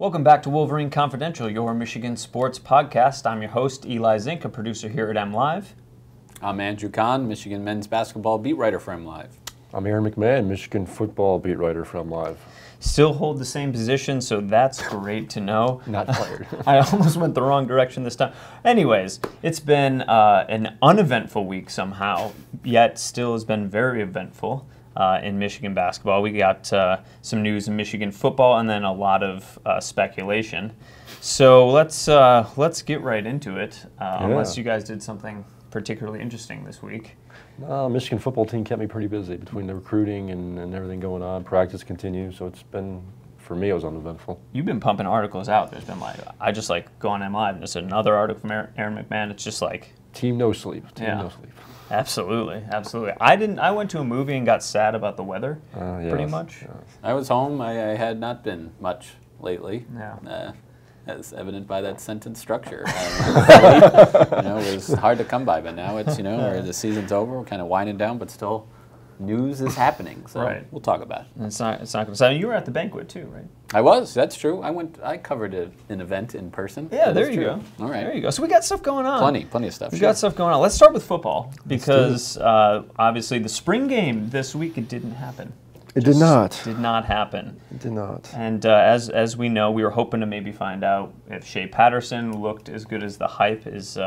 Welcome back to Wolverine Confidential, your Michigan sports podcast. I'm your host, Eli Zink, a producer here at MLive. I'm Andrew Kahn, Michigan men's basketball beat writer for MLive. I'm Aaron McMahon, Michigan football beat writer for MLive. Still hold the same position, so that's great to know. Not fired. I almost went the wrong direction this time. Anyways, it's been an uneventful week somehow, yet still has been very eventful in Michigan basketball. We got some news in Michigan football and then a lot of speculation. So let's get right into it, unless you guys did something particularly interesting this week. Michigan football team kept me pretty busy between the recruiting and everything going on. Practice continues, so it's been, for me, it was uneventful. You've been pumping articles out. There's been I just go on MLive and there's another article from Aaron McMahon. It's just Team no sleep. No sleep. Absolutely, absolutely. I went to a movie and got sad about the weather, pretty much. Yes. I was home. I had not been much lately. Yeah. As evident by that sentence structure. It was hard to come by, but now it's, the season's over, we're kind of winding down, but still news is happening, so we'll talk about it. It's not going to sound. You were at the banquet too, right? I was, that's true. I covered an event in person. Yeah, there you go. All right. There you go. So we got stuff going on. Plenty of stuff. We got stuff going on. Let's start with football, because obviously the spring game this week, it didn't happen. It did not. Did not happen. It did not. And as we know, we were hoping to maybe find out if Shea Patterson looked as good as the hype is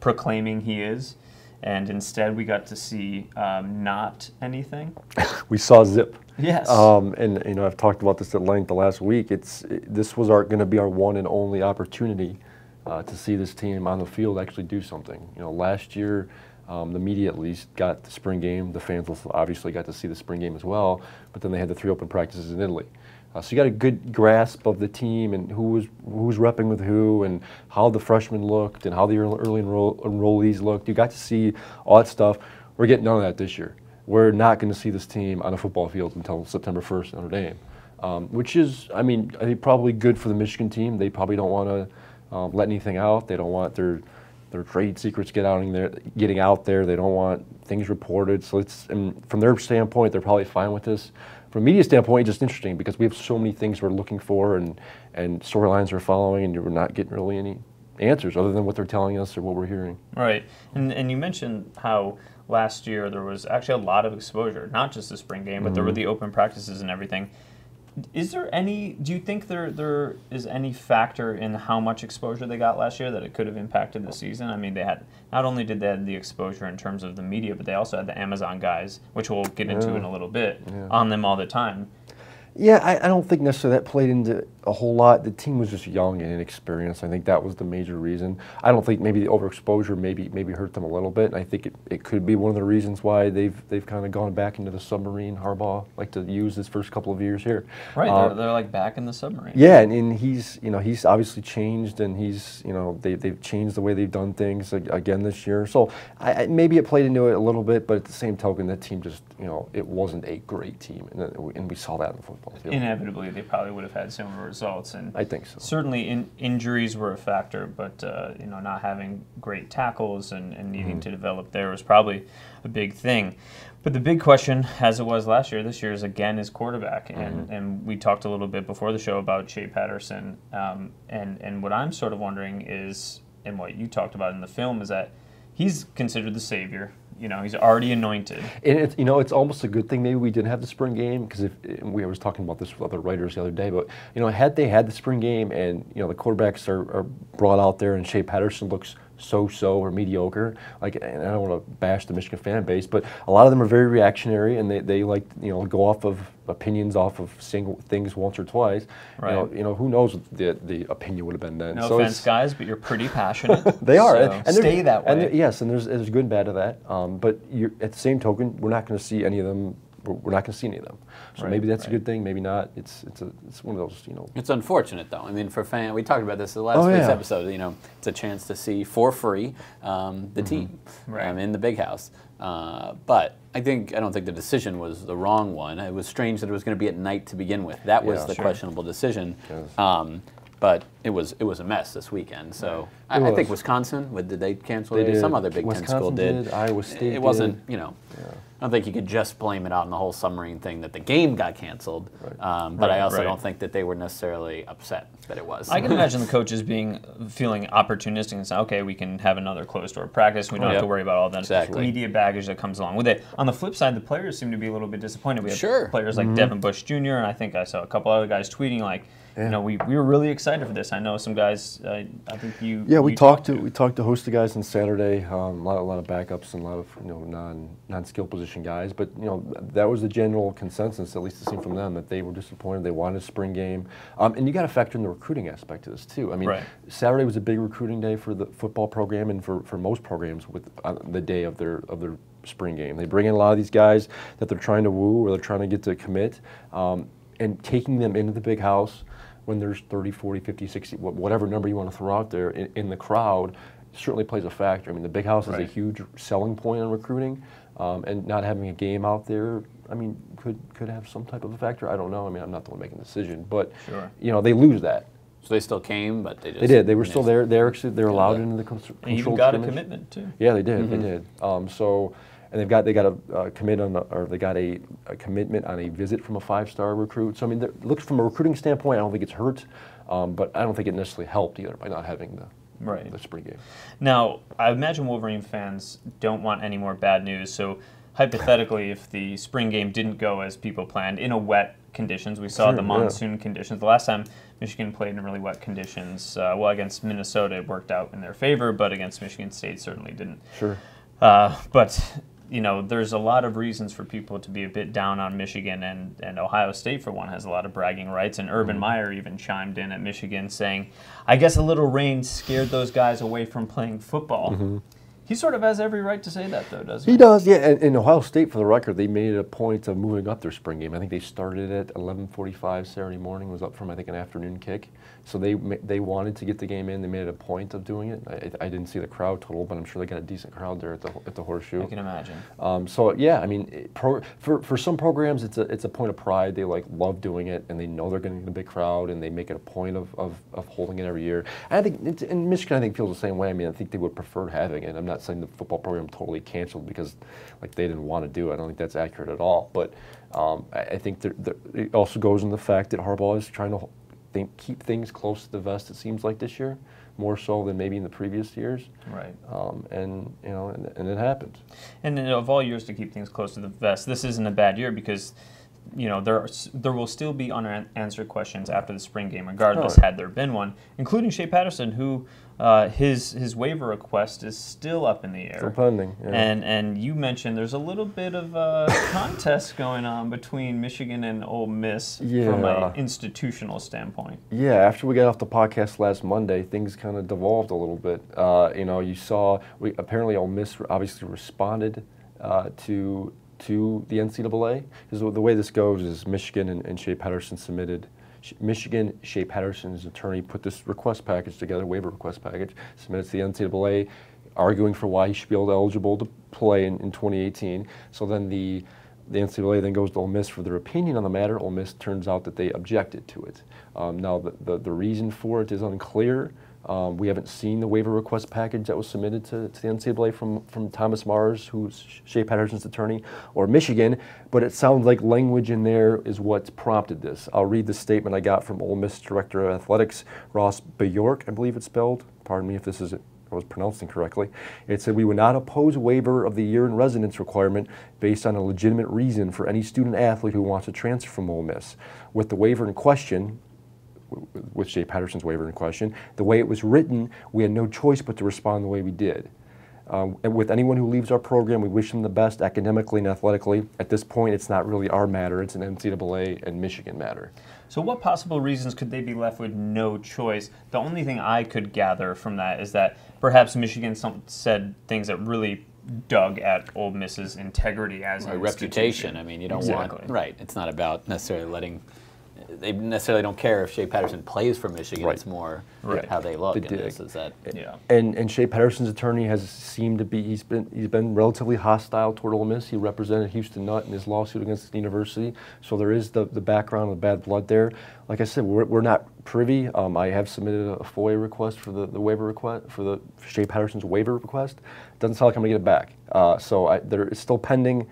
proclaiming he is. And instead, we got to see not anything. We saw zip. Yes. And I've talked about this at length the last week. This was going to be our one and only opportunity to see this team on the field actually do something. Last year, the media at least got the spring game. The fans obviously got to see the spring game as well. But then they had the 3 open practices in Italy. So you got a good grasp of the team and who was repping with who and how the freshmen looked and how the early enrollees looked. You got to see all that stuff. We're getting none of that this year. We're not going to see this team on a football field until September 1st in Notre Dame, which is, I think probably good for the Michigan team. They probably don't want to let anything out. They don't want their trade secrets getting out there. They don't want things reported. So and from their standpoint, they're probably fine with this. From a media standpoint, it's just interesting because we have so many things we're looking for and storylines we're following, and we're not getting really any answers other than what they're telling us or what we're hearing. Right. And you mentioned how last year there was actually a lot of exposure, not just the spring game, but there were the open practices and everything. Is there any? Do you think there is any factor in how much exposure they got last year that it could have impacted the season? I mean, they had not only did they have the exposure in terms of the media, but they also had the Amazon guys, which we'll get into in a little bit, on them all the time. Yeah, I don't think necessarily that played into a whole lot. The team was just young and inexperienced. I think that was the major reason. I don't think maybe the overexposure maybe hurt them a little bit. And I think it could be one of the reasons why they've kind of gone back into the submarine. Harbaugh like to use his first couple of years here. Right, they're back in the submarine. Yeah, and he's obviously changed, and they've changed the way they've done things again this year. So maybe it played into it a little bit, but at the same token, that team just it wasn't a great team, and we saw that in the football. Inevitably, they probably would have had similar results, and I think so. Certainly, injuries were a factor, but not having great tackles and needing to develop there was probably a big thing. But the big question, as it was last year, this year is quarterback, and we talked a little bit before the show about Shea Patterson, and what I'm sort of wondering is, and what you talked about in the film, is that he's considered the savior. He's already anointed. And it's almost a good thing maybe we didn't have the spring game, because we was talking about this with other writers the other day, but had they had the spring game and the quarterbacks are brought out there and Shea Patterson looks so or mediocre, and I don't want to bash the Michigan fan base, but a lot of them are very reactionary, and they like go off of opinions off of seeing things once or twice. Right. Who knows what the opinion would have been then. No offense, guys, but you're pretty passionate. They are. So and stay that way. And yes, and there's good and bad to that. But at the same token, we're not going to see any of them. We're not going to see any of them. So maybe that's a good thing, maybe not. It's one of those, It's unfortunate, though. I mean, for fans, we talked about this in the last week's episode. It's a chance to see for free the team in the big house. But I don't think the decision was the wrong one. It was strange that it was going to be at night to begin with. That was the questionable decision. but it was a mess this weekend. So I think Wisconsin, did they cancel it? Some other Big Ten school did. Iowa State It wasn't, you know, I don't think you could just blame it on the whole submarine thing that the game got canceled. But I also don't think that they were necessarily upset that it was. I can imagine the coaches feeling opportunistic and saying, okay, we can have another closed-door practice. We don't have to worry about all that media baggage that comes along with it. On the flip side, the players seem to be a little bit disappointed. We have players like Devin Bush Jr., and I think I saw a couple other guys tweeting like, you know, we were really excited for this. I know some guys. I think you. Yeah, we talked to host the guys on Saturday. A lot of backups and a lot of non-skill position guys. But that was the general consensus, at least it seemed from them, that they were disappointed. They wanted a spring game, and you got to factor in the recruiting aspect of this too. I mean, Saturday was a big recruiting day for the football program and for most programs with the day of their spring game. They bring in a lot of these guys that they're trying to woo or they're trying to get to commit, and taking them into the big house when there's 30, 40, 50, 60, whatever number you want to throw out there in the crowd certainly plays a factor. I mean, the big house is a huge selling point on recruiting, and not having a game out there, I mean, could have some type of a factor. I don't know. I mean, I'm not the one making the decision, but they lose that. So they still came, but they did. They were still there. They're allowed into the controlled and even got scrimmage. A commitment too. Yeah, they did. They did. And they got a commitment on a visit from a 5-star recruit. So I mean, look, from a recruiting standpoint, I don't think it's hurt, but I don't think it necessarily helped either by not having the spring game. Now, I imagine Wolverine fans don't want any more bad news. So hypothetically, if the spring game didn't go as people planned in a wet conditions, we saw the monsoon conditions. The last time Michigan played in really wet conditions, against Minnesota it worked out in their favor, but against Michigan State certainly didn't. But there's a lot of reasons for people to be a bit down on Michigan, and Ohio State, for one, has a lot of bragging rights. And Urban Meyer even chimed in at Michigan saying, I guess a little rain scared those guys away from playing football. He sort of has every right to say that, though, doesn't he? He does, yeah. And Ohio State, for the record, they made it a point of moving up their spring game. I think they started at 11:45 Saturday morning. It was up from, I think, an afternoon kick. So they wanted to get the game in. They made it a point of doing it. I didn't see the crowd total, but I'm sure they got a decent crowd there at the Horseshoe. I can imagine. So yeah, I mean, for some programs, it's a point of pride. They love doing it, and they know they're going to get a big crowd, and they make it a point of holding it every year. And I think in Michigan, I think feels the same way. I mean, I think they would prefer having it. I'm not saying the football program totally canceled because they didn't want to do it. I don't think that's accurate at all. But I think it also goes in the fact that Harbaugh is trying to keep things close to the vest, it seems like this year, more so than maybe in the previous years. Right. And it happens. And of all years to keep things close to the vest, this isn't a bad year because there will still be unanswered questions after the spring game, regardless, had there been one, including Shea Patterson, who his waiver request is still up in the air. Still pending. Yeah. And you mentioned there's a little bit of a contest going on between Michigan and Ole Miss from an institutional standpoint. Yeah, after we got off the podcast last Monday, things kind of devolved a little bit. You saw apparently Ole Miss obviously responded to the NCAA, because the way this goes is Michigan and Shea Patterson submitted. Michigan, Shea Patterson's attorney put this request package together, waiver request package, submitted to the NCAA, arguing for why he should be eligible to play in 2018. So then the NCAA then goes to Ole Miss for their opinion on the matter. Ole Miss turns out that they objected to it. Now the reason for it is unclear. We haven't seen the waiver request package that was submitted to the NCAA from Thomas Mars, who's Shea Patterson's attorney, or Michigan, but it sounds like language in there is what's prompted this. I'll read the statement I got from Ole Miss Director of Athletics, Ross Bjork, I believe it's spelled. Pardon me if I was pronouncing correctly. It said, we would not oppose waiver of the year in residence requirement based on a legitimate reason for any student athlete who wants to transfer from Ole Miss. With the waiver in question, with Shea Patterson's waiver in question, the way it was written, we had no choice but to respond the way we did. And with anyone who leaves our program, we wish them the best academically and athletically. At this point, it's not really our matter. It's an NCAA and Michigan matter. So what possible reasons could they be left with no choice? The only thing I could gather from that is that perhaps Michigan said things that really dug at Ole Miss's integrity as a reputation. I mean, you don't want, right. It's not about necessarily letting they necessarily don't care if Shea Patterson plays for Michigan. It's more how they look. And Shea Patterson's attorney has seemed to be he's been relatively hostile toward Ole Miss. He represented Houston Nutt in his lawsuit against the university, so there is the background of bad blood there. Like I said, we're not privy. I have submitted a FOIA request for the waiver request for the Shea Patterson's waiver request. Doesn't sound like I'm gonna get it back. So it's still pending.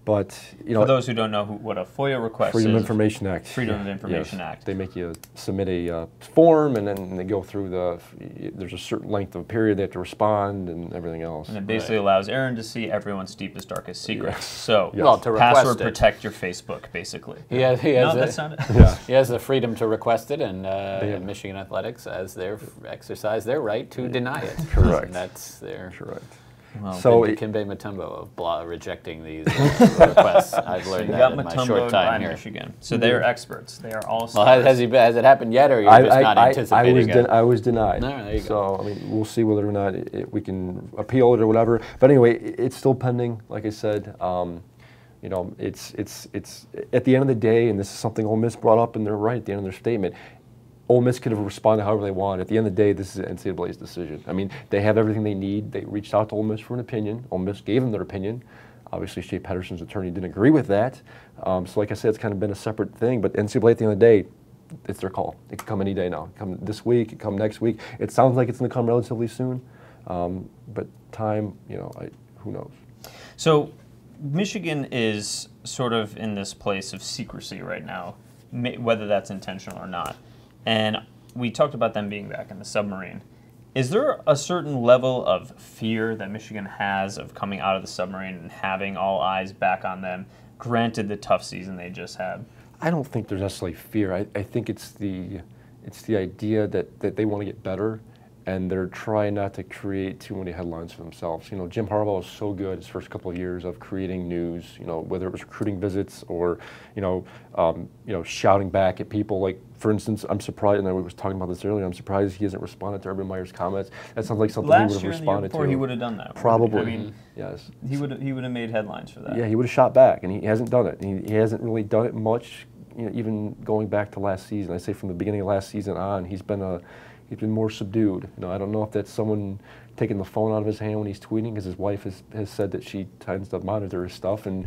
But for those who don't know what a FOIA request Freedom is, of Information Act. Freedom of Information Act. They make you submit a form, and then they go through there's a certain length of period they have to respond and everything else. And it basically allows Aaron to see everyone's deepest, darkest secrets. Yes. So to password protect your Facebook, basically. He has that's not it. He has the freedom to request it, and Michigan Athletics has exercise their right to deny it. Correct. And that's their correct. Well, so Kimbe Mutombo of rejecting these requests. I've learned that in my short time here. Michigan. So they're experts. They are all stars. Well, has it happened yet, or you're just not anticipating it? I was denied. No, there you go. I mean, we'll see whether or not we can appeal it or whatever. But anyway, it's still pending. Like I said, it's at the end of the day, and this is something Ole Miss brought up, and they're right at the end of their statement. Ole Miss could have responded however they want. At the end of the day, this is NCAA's decision. I mean, they have everything they need. They reached out to Ole Miss for an opinion. Ole Miss gave them their opinion. Obviously, Shea Patterson's attorney didn't agree with that. So like I said, it's kind of been a separate thing. But NCAA, at the end of the day, it's their call. It could come any day now. It could come this week. It could come next week. It sounds like it's going to come relatively soon. But time, who knows? So Michigan is sort of in this place of secrecy right now, whether that's intentional or not. And we talked about them being back in the submarine. Is there a certain level of fear that Michigan has of coming out of the submarine and having all eyes back on them, granted the tough season they just had? I don't think there's necessarily fear. I think it's the idea that they want to get better, and they're trying not to create too many headlines for themselves. Jim Harbaugh was so good his first couple of years of creating news, whether it was recruiting visits or, shouting back at people. Like, for instance, I'm surprised, and I was talking about this earlier, I'm surprised he hasn't responded to Urban Meyer's comments. That sounds like something he would have responded to. He would have done that. Probably. I mean, yes. He would have made headlines for that. Yeah, he would have shot back, and he hasn't done it. He hasn't really done it much, even going back to last season. I say from the beginning of last season on, he's been more subdued. I don't know if that's someone taking the phone out of his hand when he's tweeting, because his wife has said that she tends to monitor his stuff and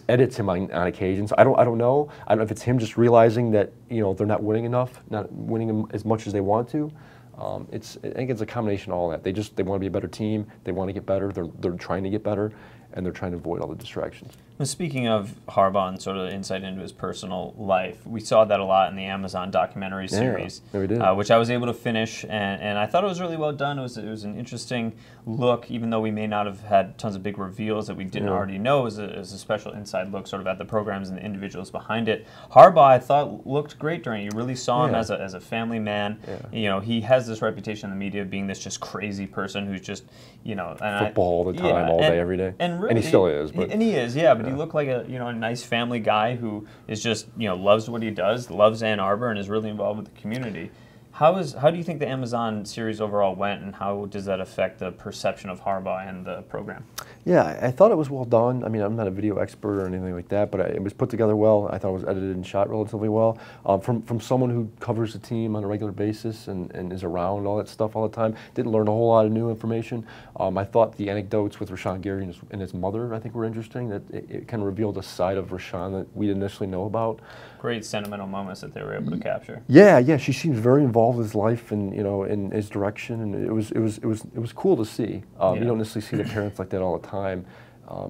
edits him on occasions. I don't know. I don't know if it's him just realizing that they're not winning enough, not winning as much as they want to. I think it's a combination of all that. They want to be a better team. They want to get better. They're trying to get better, and they're trying to avoid all the distractions. Well, speaking of Harbaugh and sort of insight into his personal life, we saw that a lot in the Amazon documentary series, we did. Which I was able to finish, and I thought it was really well done. It was an interesting look, even though we may not have had tons of big reveals that we didn't already know. It was a special inside look sort of at the programs and the individuals behind it. Harbaugh, I thought, looked great during it. You really saw him as a family man. Yeah. He has this reputation in the media of being this just crazy person who's just, football all the time, all day, every day. And, really, and he still is. But he is, yeah. But he looked like a nice family guy who is just loves what he does, loves Ann Arbor, and is really involved with the community. How do you think the Amazon series overall went, and how does that affect the perception of Harbaugh and the program? Yeah, I thought it was well done. I mean, I'm not a video expert or anything like that, but it was put together well. I thought it was edited and shot relatively well. From someone who covers the team on a regular basis and is around all that stuff all the time, didn't learn a whole lot of new information. I thought the anecdotes with Rashawn Gary and his mother, I think, were interesting. That it kind of revealed a side of Rashawn that we didn't initially know about. Great sentimental moments that they were able to capture. Yeah, she seems very involved with his life and in his direction, and it was cool to see. You don't necessarily see the parents like that all the time.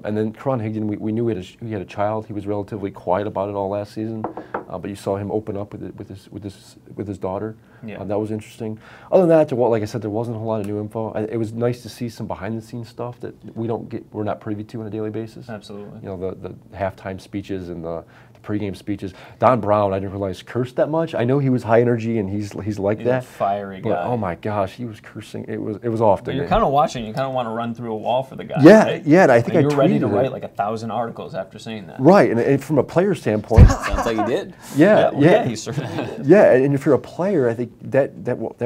And then Karan Higdon, we knew he had a child. He was relatively quiet about it all last season, but you saw him open up with his daughter. Yeah. That was interesting. Other than that, like I said, there wasn't a whole lot of new info. It was nice to see some behind-the-scenes stuff that we're not privy to on a daily basis. Absolutely. The halftime speeches and the pregame speeches. Don Brown, I didn't realize cursed that much. I know he was high energy and he's like he's that. A fiery guy. But oh my gosh, he was cursing. It was often. But you're kind of watching. You kind of want to run through a wall for the guy. Yeah, right? yeah. And I think you're ready to write it. like 1,000 articles after seeing that. Right, and from a player standpoint, sounds like he did. Yeah, he certainly did. Yeah, and if you're a player, I think that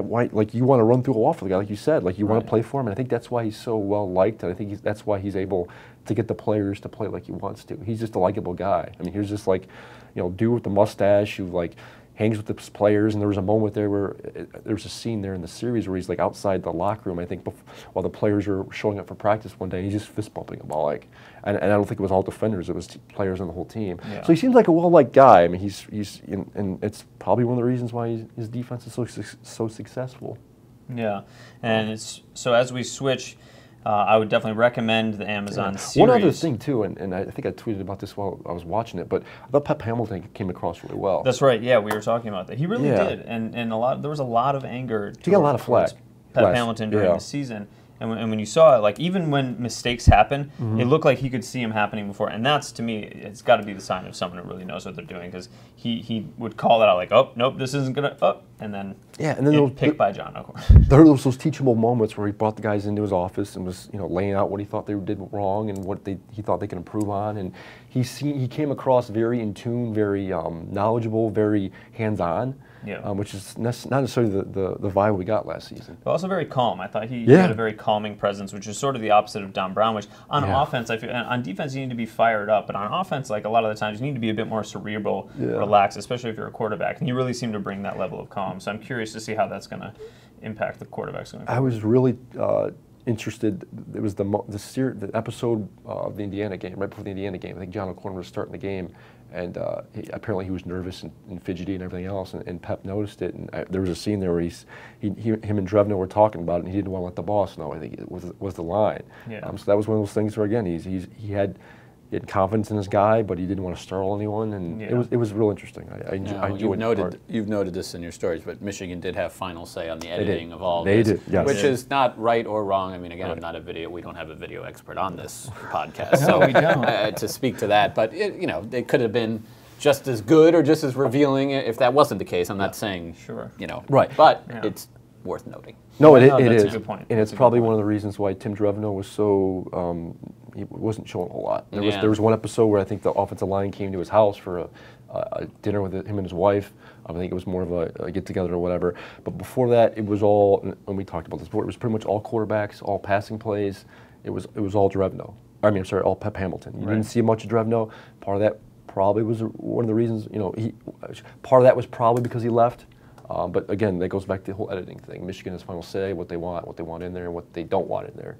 why, like, you want to run through a wall for the guy, like you said, like you want to play for him. And I think that's why he's so well liked, and I think that's why he's able to get the players to play like he wants to. He's just a likable guy. I mean, he's just like, dude with the mustache who like hangs with the players, and there was a moment there where there's a scene there in the series where he's like outside the locker room, I think, while the players were showing up for practice one day, and he's just fist bumping them all, like, and I don't think it was all defenders, it was players on the whole team. Yeah. So he seems like a well-liked guy. I mean, and it's probably one of the reasons why his defense is so successful. Yeah, and so as we switch. I would definitely recommend the Amazon series. One other thing, too, and I think I tweeted about this while I was watching it, but I thought Pep Hamilton came across really well. That's right, yeah, we were talking about that. He really did, and there was a lot of anger. He got a lot of flack. Pep Hamilton during the season. And when you saw it, like even when mistakes happen, it looked like he could see them happening before. And that's, to me, it's got to be the sign of someone who really knows what they're doing, because he would call it out like, oh, nope, this isn't going to, and then picked by John, of course. There were those teachable moments where he brought the guys into his office and was laying out what he thought they did wrong and what he thought they could improve on. And he came across very in tune, very knowledgeable, very hands-on. Yeah. Which is not necessarily the vibe we got last season. But also very calm. I thought he had a very calming presence, which is sort of the opposite of Don Brown, which on offense, I feel, on defense, you need to be fired up. But on offense, like a lot of the times, you need to be a bit more cerebral, relaxed, especially if you're a quarterback. And he really seemed to bring that level of calm. So I'm curious to see how that's going to impact the quarterbacks going forward. I was really interested. It was the episode of the Indiana game, right before the Indiana game. I think John O'Connor was starting the game. And apparently he was nervous and fidgety and everything else, and Pep noticed it. And there was a scene there where him and Drevno were talking about it, and he didn't want to let the boss know. I think it was the line. Yeah. So that was one of those things where, again, he had confidence in his guy, but he didn't want to startle anyone, and it was real interesting. I enjoyed it. You've noted this in your stories, but Michigan did have final say on the editing of all this, did, yes. Which is not right or wrong. I mean, again, I'm not we don't have a video expert on this podcast, so we don't. To speak to that, but it could have been just as good or just as revealing if that wasn't the case. I'm not saying, right, but it's worth noting. No, it is. That's a good point. And it's probably one of the reasons why Tim Drevno was so, he wasn't showing a lot. There was one episode where I think the offensive line came to his house for a dinner with him and his wife. I think it was more of a get-together or whatever. But before that, it was all, and we talked about this before, it was pretty much all quarterbacks, all passing plays. It was all Drevno. All Pep Hamilton. You didn't see much of Drevno. Part of that probably was one of the reasons, part of that was probably because he left. But again, that goes back to the whole editing thing. Michigan has final say, what they want in there, and what they don't want in there.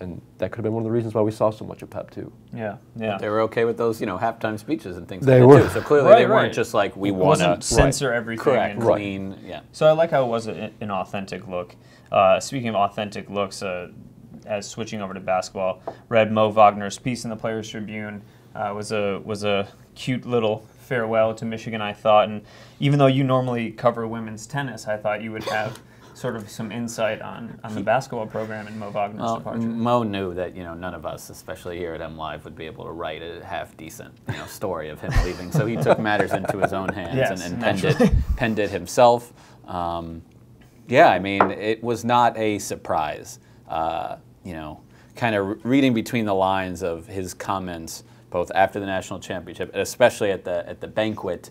And that could have been one of the reasons why we saw so much of Pep too. Yeah. They were okay with those, halftime speeches and things they like were. that too. So clearly they weren't just like, we want to censor everything. Correct. And clean. Yeah. So I like how it was an authentic look. Speaking of authentic looks, as switching over to basketball, read Mo Wagner's piece in the Players Tribune. Was a cute little farewell to Michigan, I thought. And even though you normally cover women's tennis, I thought you would have sort of some insight on the basketball program in Mo Wagner's departure. Mo knew that none of us, especially here at MLive, would be able to write a half decent story of him leaving. So he took matters into his own hands and penned it himself. I mean, it was not a surprise. Kind of reading between the lines of his comments, both after the national championship, and especially at the banquet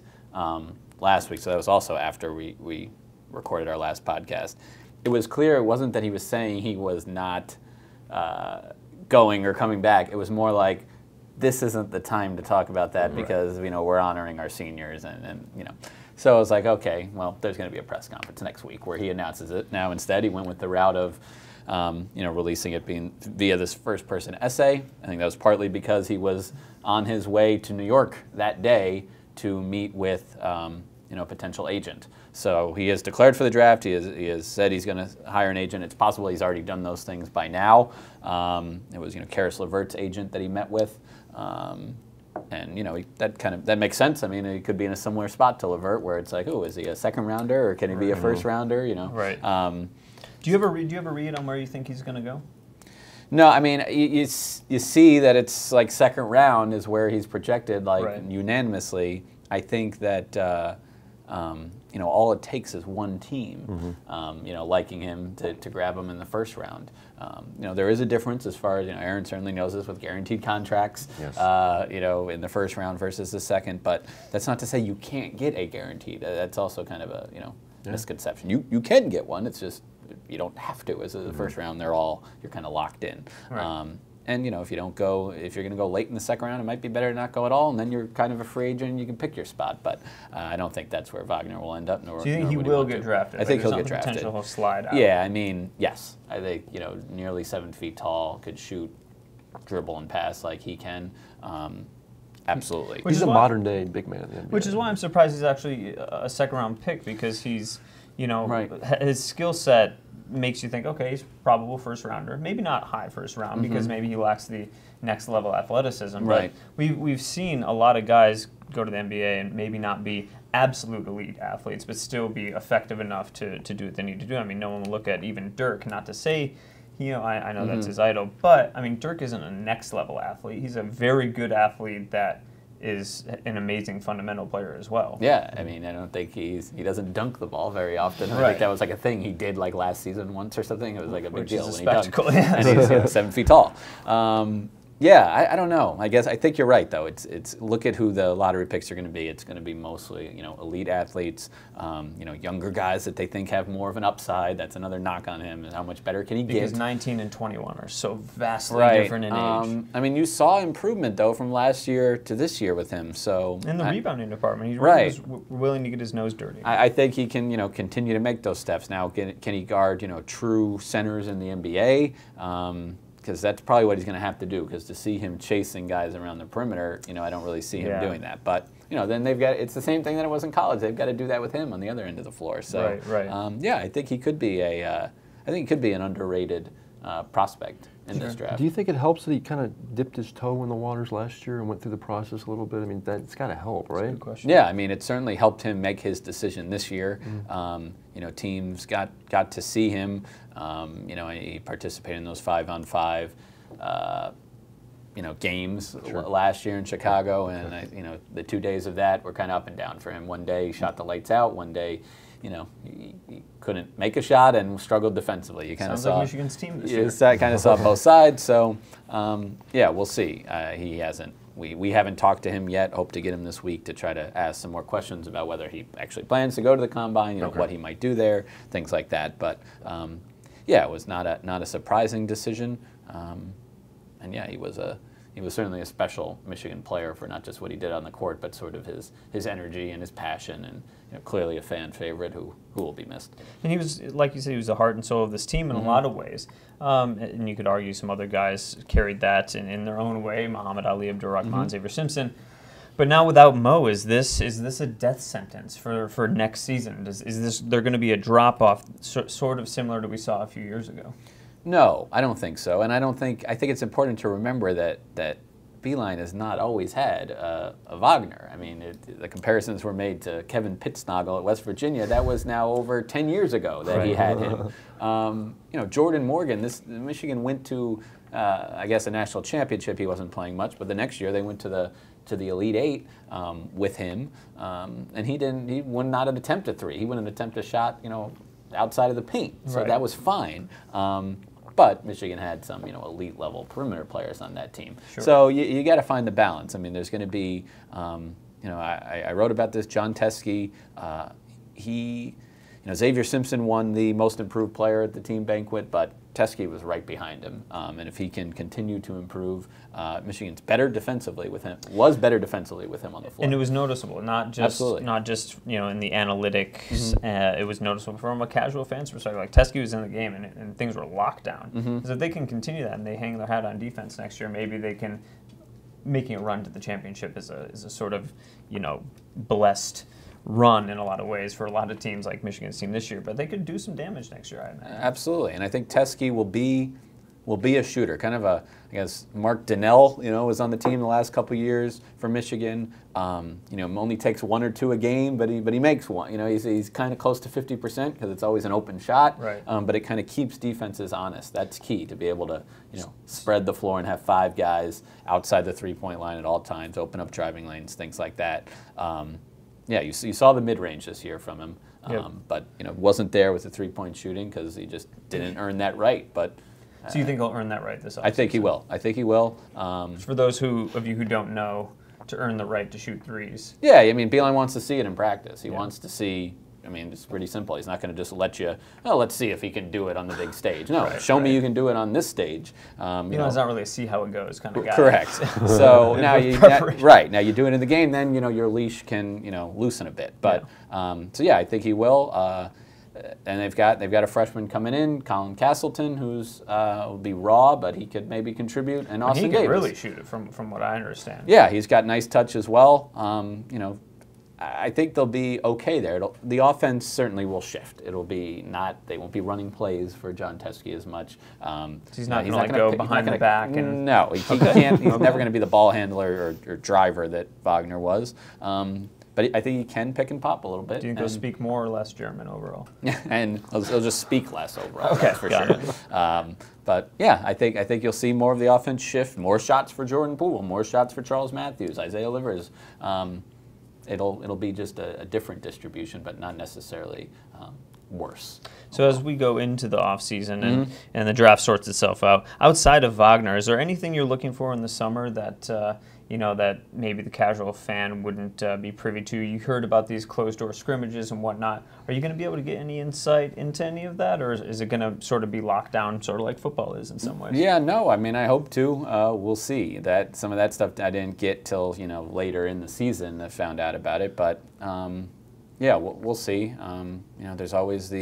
last week. So that was also after we recorded our last podcast. It was clear it wasn't that he was saying he was not going or coming back. It was more like, this isn't the time to talk about that because we're honoring our seniors and. So I was like, okay, well, there's going to be a press conference next week where he announces it. Now instead, he went with the route of releasing it being via this first-person essay. I think that was partly because he was on his way to New York that day to meet with a potential agent. So he has declared for the draft. He has said he's going to hire an agent. It's possible he's already done those things by now. It was Karis LeVert's agent that he met with. And that makes sense. I mean, he could be in a similar spot to LeVert, where it's like, oh, is he a second rounder or can he be a first rounder? Right. Do you ever read on where you think he's going to go? No, I mean, you see that it's like second round is where he's projected, unanimously. I think that all it takes is one team, liking him to grab him in the first round. There is a difference as far as Aaron certainly knows this with guaranteed contracts. Yes. In the first round versus the second, but that's not to say you can't get a guaranteed. That's also kind of a misconception. You can get one. It's just you don't have to. As a first round, you're kind of locked in. Right. And if you don't go, if you're going to go late in the second round, it might be better to not go at all, and then you're kind of a free agent and you can pick your spot. But I don't think that's where Wagner will end up. Do you think he will get drafted? I think he'll get drafted. Potential he'll slide out. Yeah, I mean, yes. I think nearly 7 feet tall, could shoot, dribble, and pass like he can. Absolutely. He's a modern day big man. Which is why I'm surprised he's actually a second round pick, because he's his skill set makes you think, okay, he's probable first rounder. Maybe not high first round, because maybe he lacks the next level athleticism. Right. But we've seen a lot of guys go to the NBA and maybe not be absolute elite athletes, but still be effective enough to do what they need to do. I mean, no one will look at even Dirk, not to say, I know that's his idol, but I mean, Dirk isn't a next level athlete. He's a very good athlete that is an amazing fundamental player as well. Yeah, I mean, I don't think he doesn't dunk the ball very often. I think that was like a thing he did like last season once or something. It was like a big deal when he dunked. And he's 7 feet tall. I don't know. I think you're right though. It's look at who the lottery picks are going to be. It's going to be mostly elite athletes, younger guys that they think have more of an upside. That's another knock on him. And how much better can he get? Because 19 and 21 are so vastly different in age. I mean, you saw improvement though from last year to this year with him. So in the rebounding department, he's really willing to get his nose dirty. I think he can continue to make those steps. Now, can he guard true centers in the NBA? Because that's probably what he's going to have to do. Because to see him chasing guys around the perimeter, I don't really see him doing that. But then it's the same thing that it was in college. They've got to do that with him on the other end of the floor. So I think he could be an underrated prospect in this draft. Do you think it helps that he kind of dipped his toe in the waters last year and went through the process a little bit? I mean, that's got to help, right? That's a good question. Yeah, I mean, it certainly helped him make his decision this year. Teams got to see him. He participated in those 5-on-5 games last year in Chicago, and the 2 days of that were kind of up and down for him. One day he shot the lights out. One day, he couldn't make a shot and struggled defensively. You kind of saw like Michigan's team this year. I kind of saw both sides. So we'll see. He hasn't. We haven't talked to him yet. Hope to get him this week to try to ask some more questions about whether he actually plans to go to the combine. What he might do there, things like that. But it was not a surprising decision. He was certainly a special Michigan player for not just what he did on the court, but sort of his energy and his passion, and clearly a fan favorite who will be missed. And he was, like you said, he was the heart and soul of this team in a lot of ways. And you could argue some other guys carried that in their own way, Muhammad Ali, Abdur-Rahman, Xavier Simpson. But now without Mo, is this a death sentence for next season? Is there going to be a drop-off sort of similar to what we saw a few years ago? No, I don't think so, and I think it's important to remember that Beeline has not always had a Wagner. I mean, the comparisons were made to Kevin Pittsnoggle at West Virginia. That was now over 10 years ago that he had him. Jordan Morgan. Michigan went to, I guess, a national championship. He wasn't playing much, but the next year they went to the Elite Eight with him, and he would not attempt a three. He wouldn't attempt a shot, outside of the paint. So that was fine. But Michigan had some, elite level perimeter players on that team. Sure. So you got to find the balance. I mean, there's going to be, I wrote about this. John Teskey, Xavier Simpson won the most improved player at the team banquet, but Teskey was right behind him. And if he can continue to improve, Michigan's better defensively with him. Was better defensively with him on the floor. And it was noticeable, not just in the analytics. It was noticeable from a casual fan's perspective. Like Teskey was in the game and things were locked down. So if they can continue that and they hang their hat on defense next year, maybe they can making a run to the championship is a sort of blessed run in a lot of ways for a lot of teams like Michigan's team this year, but they could do some damage next year, I imagine. Absolutely, and I think Teskey will be a shooter, kind of I guess Mark Donnell, was on the team the last couple of years for Michigan. Only takes one or two a game, but he makes one. He's kind of close to 50% because it's always an open shot. Right. But it kind of keeps defenses honest. That's key, to be able to spread the floor and have 5 guys outside the 3-point line at all times, open up driving lanes, things like that. You saw the mid-range this year from him, but wasn't there with the 3-point shooting because he just didn't earn that right. But so you think he'll earn that right this offseason? I think he will. For those of you who don't know, to earn the right to shoot threes. Yeah, I mean, Beeline wants to see it in practice. He wants to see I mean, it's pretty simple. He's not going to just let you, oh, let's see if he can do it on the big stage. No, show me you can do it on this stage. You know, it's not really a see how it goes kind of guy. Correct. So now you now you do it in the game, then your leash can loosen a bit. But so yeah, I think he will. And they've got a freshman coming in, Colin Castleton, who's will be raw, but he could maybe contribute. And Austin Davis. He can really shoot it from what I understand. Yeah, he's got nice touch as well. I think they'll be okay there. The offense certainly will shift. It'll be they won't be running plays for John Teskey as much. He's not going to go behind the back. No, he can't. He's never going to be the ball handler or driver that Wagner was. But I think he can pick and pop a little bit. Do you think he'll speak more or less German overall? And he'll just speak less overall. Okay, for sure. But yeah, I think you'll see more of the offense shift. More shots for Jordan Poole. More shots for Charles Matthews, Isaiah Livers. It'll be just a different distribution, but not necessarily worse. So as we go into the offseason and the draft sorts itself out, outside of Wagner, is there anything you're looking for in the summer that that maybe the casual fan wouldn't be privy to? You heard about these closed-door scrimmages and whatnot. Are you going to be able to get any insight into any of that, or is it going to sort of be locked down, sort of like football is in some ways? Yeah, no. I mean, I hope to. We'll see. That some of that stuff I didn't get till later in the season. I found out about it, but yeah, we'll see. There's always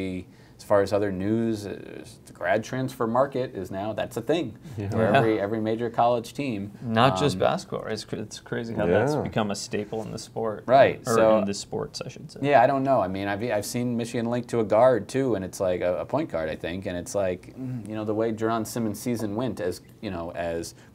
as far as other news, the grad transfer market is now, that's a thing for every major college team. Not just basketball. It's crazy how that's become a staple in the sport. Right. Or in the sports, I should say. Yeah, I don't know. I mean, I've seen Michigan linked to a guard, too, and it's like a point guard, I think, and it's like, the way Jerron Simmons' season went, as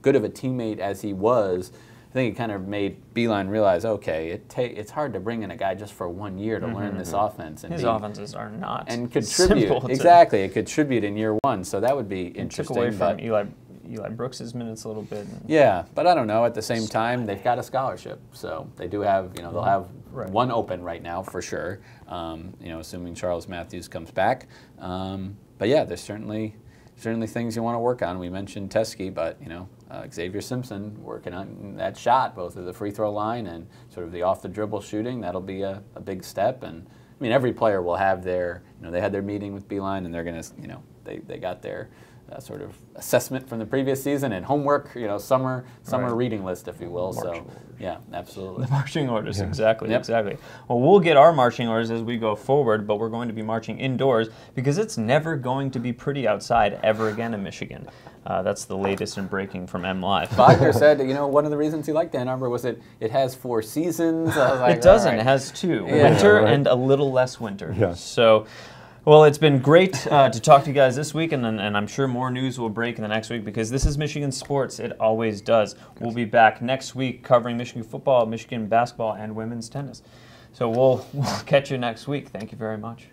good of a teammate as he was, I think it kind of made Beeline realize, okay, it's hard to bring in a guy just for 1 year to learn this offense. And his offenses are not and contribute. Exactly, it contribute in year one, so that would be interesting. Took away from Eli Brooks' minutes a little bit. Yeah, but I don't know. At the same time, they've got a scholarship, so they do have, they'll have one open right now for sure. Assuming Charles Matthews comes back. But yeah, there's certainly things you want to work on. We mentioned Teskey, but Xavier Simpson working on that shot, both at the free throw line and sort of the off the dribble shooting. That'll be a big step. And I mean, every player will have their, they had their meeting with Beeline, and they're gonna, they got their sort of assessment from the previous season and homework, summer reading list, if you will. So yeah, absolutely. The marching orders, exactly. Well, we'll get our marching orders as we go forward, but we're going to be marching indoors because it's never going to be pretty outside ever again in Michigan. That's the latest in breaking from MLive. Wagner said, one of the reasons he liked Ann Arbor was it has 4 seasons. I was like, it doesn't. Right. It has 2. Winter and a little less winter. Yeah. So, well, it's been great to talk to you guys this week, and I'm sure more news will break in the next week because this is Michigan sports. It always does. We'll be back next week covering Michigan football, Michigan basketball, and women's tennis. So we'll catch you next week. Thank you very much.